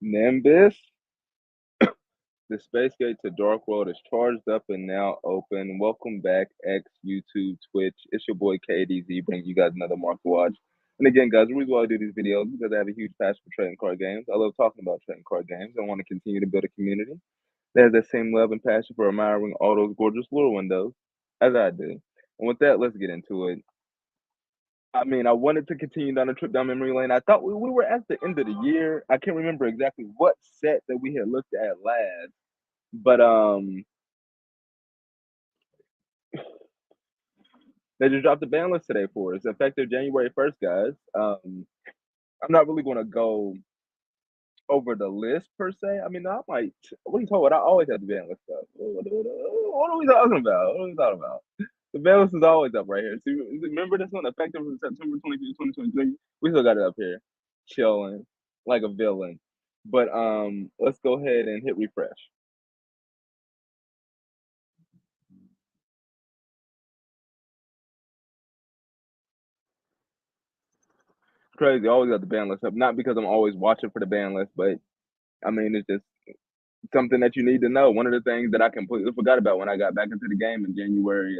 Nimbus, the space gate to Dark World is charged up and now open. Welcome back, X, YouTube, Twitch. It's your boy KDZ bringing you guys another Mark Watch. And again, guys, the reason why I do these videos is because I have a huge passion for trading card games. I love talking about trading card games. I want to continue to build a community that has that same love and passion for admiring all those gorgeous lure windows as I do. And with that, let's get into it. I mean, I wanted to continue down the trip down memory lane. I thought we were at the end of the year. I can't remember exactly what set that we had looked at last, but they just dropped the ban list today for us, effective January 1st, guys. I'm not really going to go over the list per se. I mean, I might. What are you talking about? I always have the ban list up. What are we talking about? What are we talking about? The ban list is always up right here. See, remember this one, effective from September 25th, 2023. We still got it up here, chilling like a villain. But let's go ahead and hit refresh. Crazy. I always got the ban list up, not because I'm always watching for the ban list, but I mean, it's just something that you need to know. One of the things that I completely forgot about when I got back into the game in January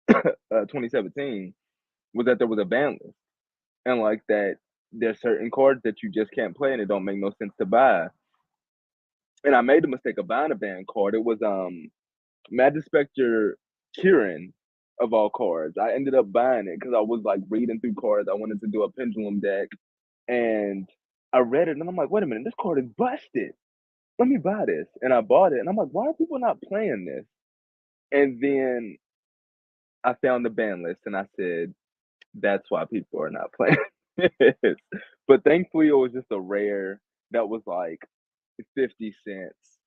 2017 was that there was a ban list, and like that, there's certain cards that you just can't play, and it don't make no sense to buy. And I made the mistake of buying a ban card. It was Magic Spectre Kieran of all cards. I ended up buying it because I was like reading through cards. I wanted to do a pendulum deck, and I read it, and I'm like, wait a minute, this card is busted. Let me buy this. And I bought it. And I'm like, why are people not playing this? And then I found the ban list and I said, that's why people are not playing this. But thankfully, it was just a rare that was like 50 cents,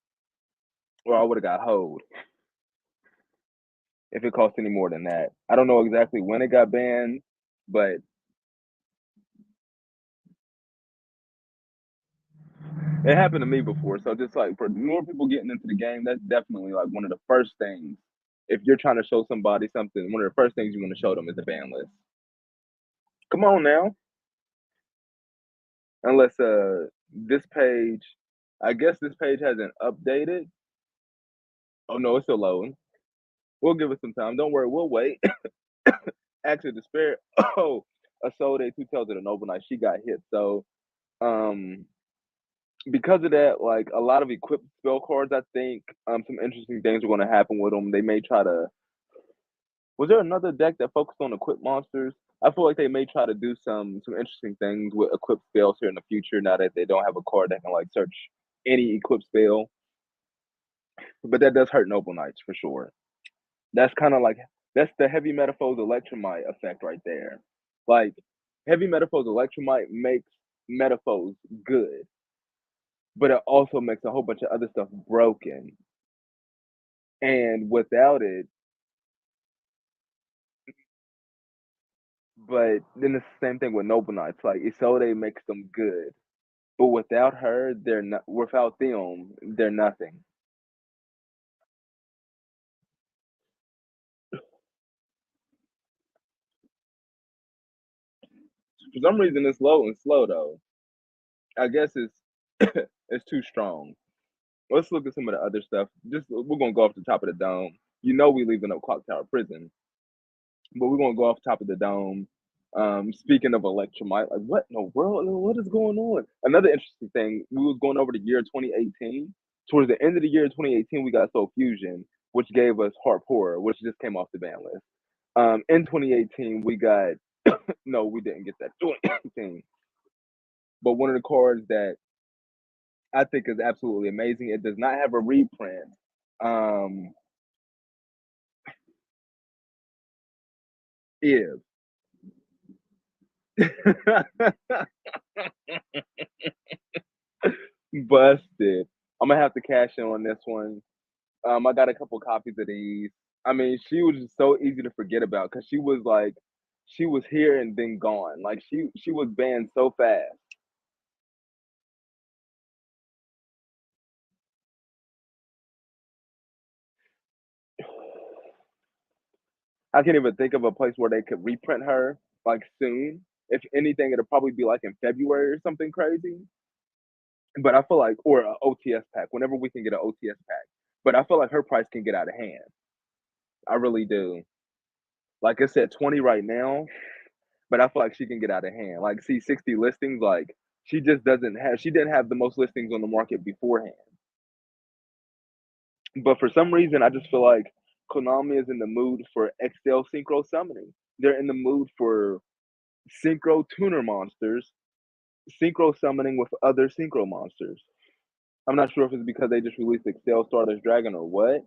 or I would have got hold if it cost any more than that. I don't know exactly when it got banned, but it happened to me before. So just like for more people getting into the game, that's definitely like one of the first things. If you're trying to show somebody something, one of the first things you want to show them is the ban list. Come on now. Unless this page, I guess this page hasn't updated. Oh no, it's still loading. We'll give it some time. Don't worry, we'll wait. Actually, the spirit. Oh, a soul day two tells it an overnight. She got hit. So um because of that, like a lot of equipped spell cards, I think some interesting things are going to happen with them. They may try to. Was there another deck that focused on equipped monsters? I feel like they may try to do some interesting things with equipped spells here in the future. Now that they don't have a card that can like search any equipped spell, but that does hurt Noble Knights for sure. That's kind of like that's the heavy metaphors electromite effect right there. Like heavy metaphors electromite makes metaphors good, but it also makes a whole bunch of other stuff broken. And without it, but then it's the same thing with Noble Knights. Like Isolde makes them good, but without her, they're not. Without them, they're nothing. For some reason, it's low and slow though. I guess it's it's too strong. Let's look at some of the other stuff. Just we're gonna go off the top of the dome. You know we leaving up Clock Tower Prison, but we're gonna go off top of the dome. Speaking of electromite, like what in the world? What is going on? Another interesting thing, we was going over the year 2018. Towards the end of the year 2018, we got Soul Fusion, which gave us Harp Horror, which just came off the ban list. In 2018, we got no, we didn't get that 2018. But one of the cards that I think is absolutely amazing. It does not have a reprint. Um, is busted. I'm gonna have to cash in on this one. I got a couple copies of these. I mean, she was just so easy to forget about because she was like, she was here and then gone. Like she was banned so fast. I can't even think of a place where they could reprint her like soon. If anything, it'll probably be like in February or something crazy. But I feel like or a OTS pack, whenever we can get an OTS pack. But I feel like her price can get out of hand. I really do. Like, it's at 20 right now, but I feel like she can get out of hand. Like, see 60 listings, like, she didn't have the most listings on the market beforehand. But for some reason, I just feel like Konami is in the mood for XL synchro summoning. They're in the mood for synchro tuner monsters, synchro summoning with other synchro monsters. I'm not sure if it's because they just released Excel Stardust Dragon or what,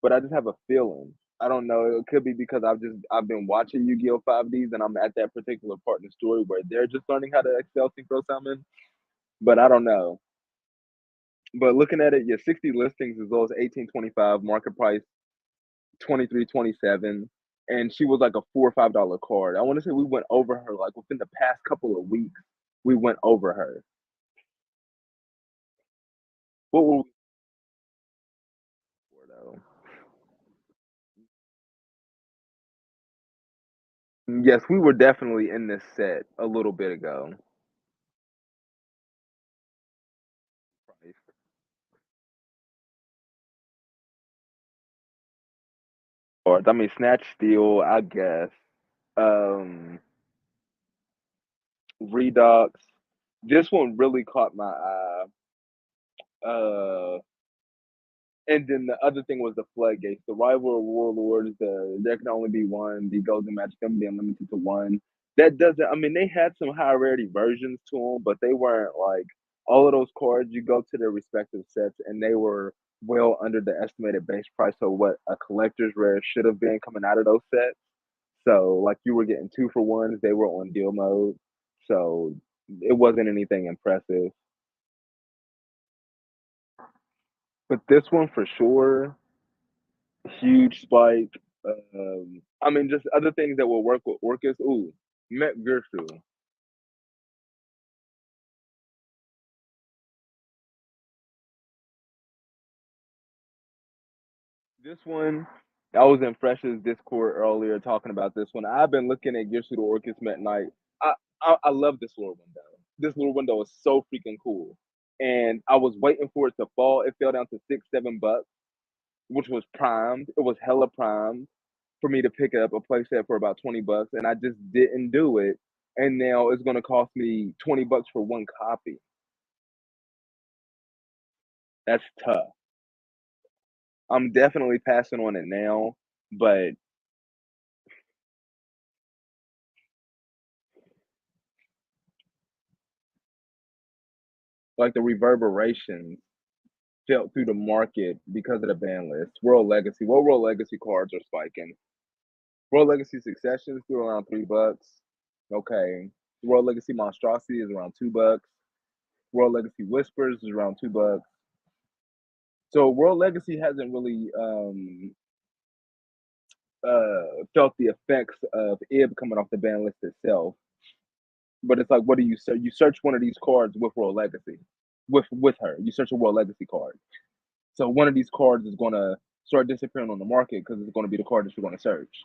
but I just have a feeling. I don't know. It could be because I've been watching Yu-Gi-Oh! 5Ds and I'm at that particular part in the story where they're just learning how to Excel synchro summon. But I don't know. But looking at it, yeah, 60 listings as low as 18.25, market price 23.27, and she was like a $4 or $5 card. I want to say we went over her like within the past couple of weeks. We went over her. What were we for though? Yes, we were definitely in this set a little bit ago. Or I mean, Snatch Steal, I guess. Um, Redux. This one really caught my eye. And then the other thing was the floodgates, the rival warlords. There can only be one. The golden match can be unlimited to one. That doesn't. I mean, they had some high rarity versions to them, but they weren't like all of those cards. You go to their respective sets, and they were well under the estimated base price of what a collector's rare should have been coming out of those sets. So, like, you were getting two for ones. They were on deal mode, so it wasn't anything impressive. But this one for sure, huge spike. I mean, just other things that will work with Orcus. Ooh, Met Gertrude. This one, I was in Fresh's Discord earlier talking about this one. I've been looking at Gertrude Orcus Met Night. I, I love this little window. This little window is so freaking cool. And I was waiting for it to fall. It fell down to $6, $7, which was primed. It was hella primed for me to pick up a playset for about $20, and I just didn't do it. And now it's gonna cost me $20 for one copy. That's tough. I'm definitely passing on it now, but like the reverberations felt through the market because of the ban list. World Legacy cards are spiking? World Legacy Succession is still around $3. Okay. World Legacy Monstrosity is around $2. World Legacy Whispers is around $2. So World Legacy hasn't really felt the effects of Ib coming off the ban list itself. But it's like, what do you search? You search one of these cards with World Legacy, with her. You search a World Legacy card. So one of these cards is gonna start disappearing on the market because it's gonna be the card that you're gonna search.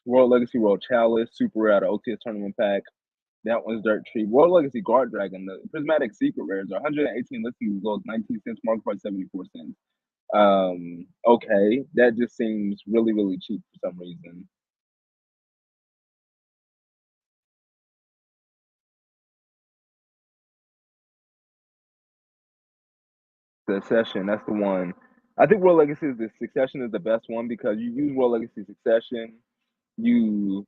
World Legacy, World Chalice, super rare out of OTS tournament pack. That one's dirt cheap. World Legacy Guard Dragon, the Prismatic Secret Rares are 118 listings as low as 19 cents, market price 74 cents. Okay, that just seems really, really cheap for some reason. Succession, that's the one. I think World Legacy is the Succession is the best one because you use World Legacy Succession, you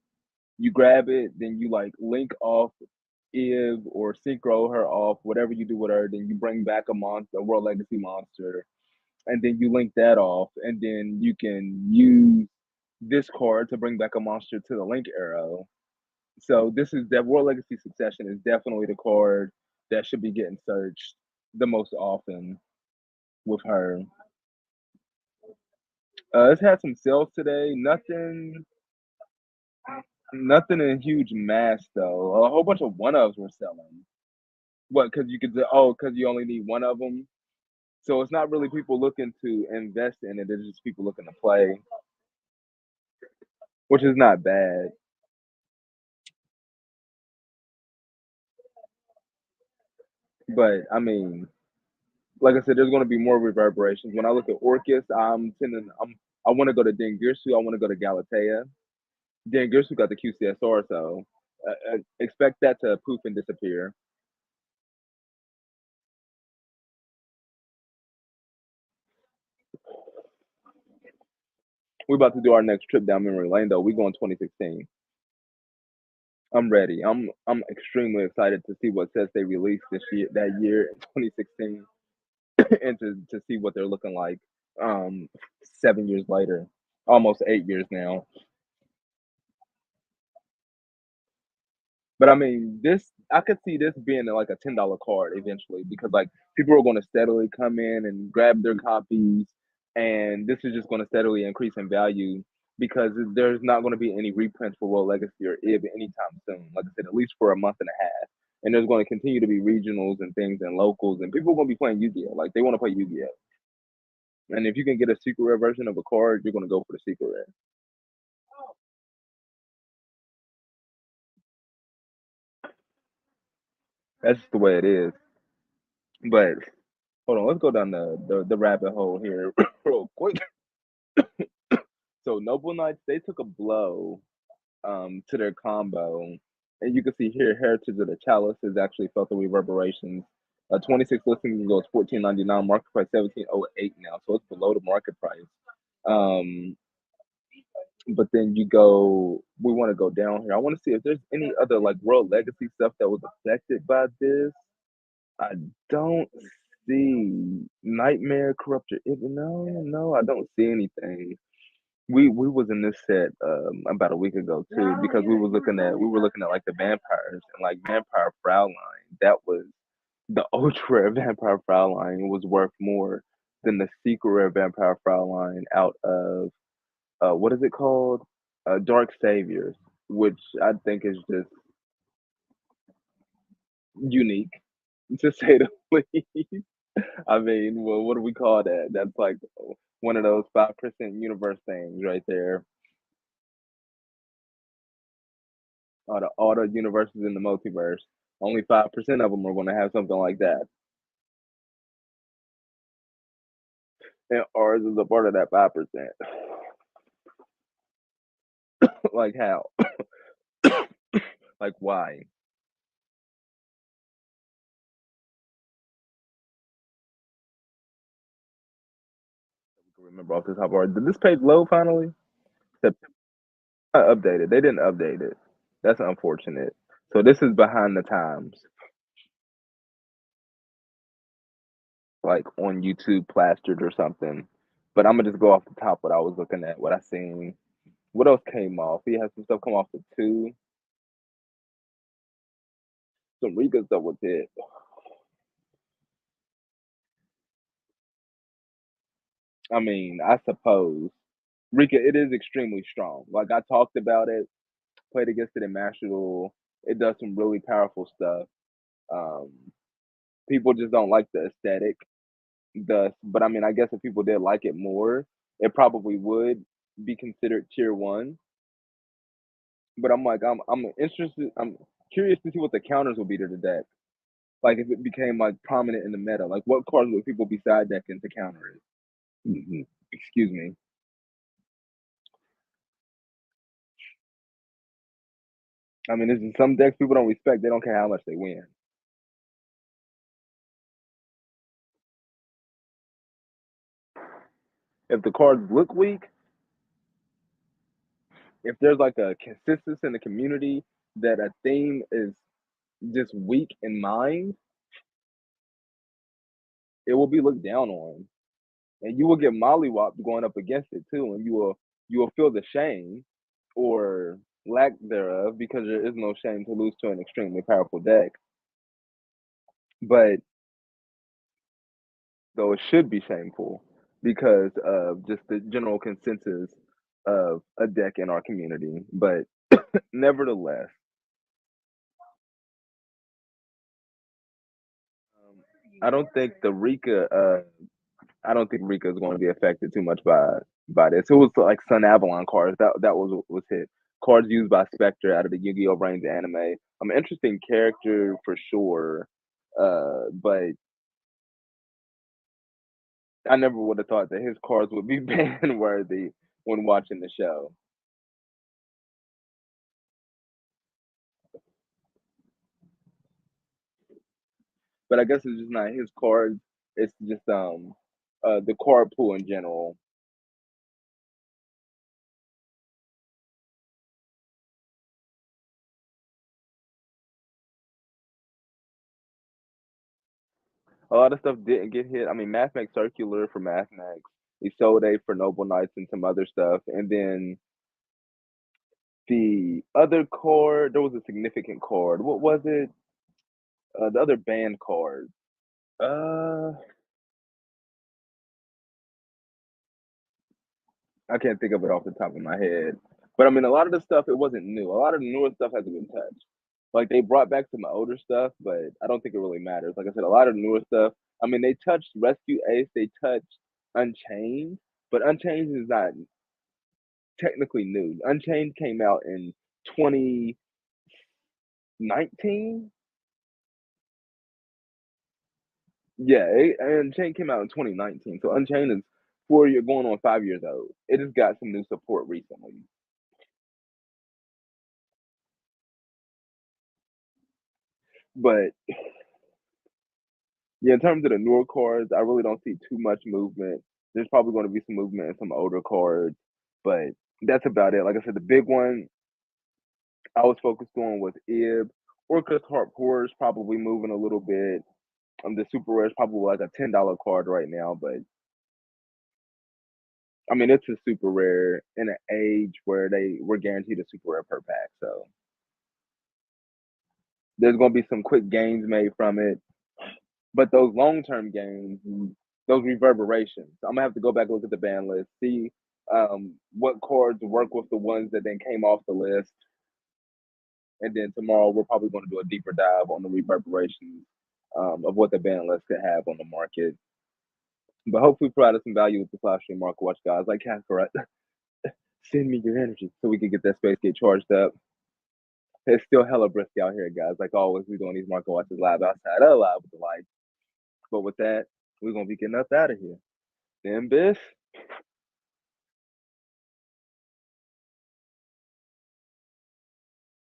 you grab it, then you like link off Eve or synchro her off, whatever you do with her, then you bring back a monster, a World Legacy monster, and then you link that off, and then you can use this card to bring back a monster to the link arrow. So this is that World Legacy Succession is definitely the card that should be getting searched the most often with her. It's had some sales today. Nothing in huge mass though. A whole bunch of one ofs were selling. What? Because you could because you only need one of them. So it's not really people looking to invest in it. It's just people looking to play, which is not bad. But I mean, like I said, there's going to be more reverberations. When I look at Orcus, I want to go to Dengirsu. I want to go to Galatea. Dengirsu got the QCSR, so expect that to poof and disappear. We're about to do our next trip down memory lane, though. We going 2016. I'm ready. I'm extremely excited to see what sets they released this year, that year in 2016, and to see what they're looking like 7 years later, almost 8 years now. But I mean, this I could see this being like a $10 card eventually because like people are going to steadily come in and grab their copies, and this is just going to steadily increase in value because there's not going to be any reprints for World Legacy or IB anytime soon. Like I said, at least for a month and a half. And there's going to continue to be regionals and things and locals, and people are going to be playing Yu-Gi-Oh! Like they want to play Yu-Gi-Oh! And if you can get a secret rare version of a card, you're going to go for the secret rare. That's just the way it is. But hold on, let's go down the rabbit hole here real quick. So Noble Knights, they took a blow to their combo. And you can see here, Heritage of the Chalice has actually felt the reverberations. 26 listings goes 14.99, market price 17.08 now, so it's below the market price. Um, but then you go, we want to go down here. I want to see if there's any other like World Legacy stuff that was affected by this. I don't see Nightmare Corruptor. No, no, I don't see anything. We was in this set about a week ago too because we were looking at like the vampires and like Vampire Fraulein. That was the ultra rare Vampire Fraulein was worth more than the secret rare Vampire Fraulein out of what is it called? Dark Saviors, which I think is just unique to say the least. I mean, well, what do we call that? That's like one of those 5% universe things right there. All the universes in the multiverse. Only 5% of them are going to have something like that, and ours is a part of that 5%. Like how? Like why? We can remember off the top of our. Did this page load finally? September updated. They didn't update it. That's unfortunate. So this is behind the times, like on YouTube plastered or something. But I'm gonna just go off the top what I was looking at, what I seen. What else came off? He had some stuff come off the two. Some Rika stuff was hit. I mean, I suppose Rika, it is extremely strong. Like I talked about it, played against it in Master Duel. It does some really powerful stuff. Um, People just don't like the aesthetic. Thus, but I mean, I guess if people did like it more, it probably would be considered tier one. But I'm interested. I'm curious to see what the counters will be to the deck. Like if it became like prominent in the meta, like what cards would people be side decking to counter it? Excuse me. I mean, there's some decks people don't respect. They don't care how much they win. If the cards look weak, if there's like a consensus in the community that a theme is just weak in mind, it will be looked down on, and you will get mollywopped going up against it too, and you will feel the shame or lack thereof because there is no shame to lose to an extremely powerful deck. But though it should be shameful because of just the general consensus of a deck in our community. But nevertheless, I don't think the Rika. I don't think Rika is going to be affected too much by this. It was like Sun Avalon cards that was hit. Cards used by Spectre out of the Yu-Gi-Oh! Brains anime. Interesting character for sure. But I never would have thought that his cards would be ban worthy when watching the show. But I guess it's just not his cards. It's just the card pool in general. A lot of stuff didn't get hit. I mean, Mathmax Circular for Mathmax, Isolde for Noble Knights and some other stuff, and then the other card. There was a significant card. What was it? The other band card. Uh, I can't think of it off the top of my head. But I mean, a lot of the stuff it wasn't new. A lot of the newer stuff hasn't been touched. Like they brought back some older stuff, but I don't think it really matters. Like I said, a lot of the newer stuff. I mean, they touched Rescue Ace, they touched Unchained, but Unchained is not technically new. Unchained came out in 2019. Yeah, Unchained came out in 2019. So Unchained is 4 year going on 5 years old. It just got some new support recently. But yeah, in terms of the newer cards, I really don't see too much movement. There's probably going to be some movement in some older cards, but that's about it. Like I said, the big one I was focused on was Ib. Orcus Harp Horror is probably moving a little bit. The super rare is probably like a $10 card right now, but I mean it's a super rare in an age where they were guaranteed a super rare per pack. So there's gonna be some quick gains made from it. But those long term gains, those reverberations, I'm gonna have to go back and look at the ban list, see what cards work with the ones that then came off the list, and then tomorrow we're probably going to do a deeper dive on the reverberations of what the ban list could have on the market. But hopefully, provided some value with the live stream market watch guys like Kakarot. Send me your energy so we can get that space get charged up. It's still hella brisk out here, guys. Like always, we doing these market watches live outside, live with the lights. But with that, we're gonna be getting us out of here. Then, Bish.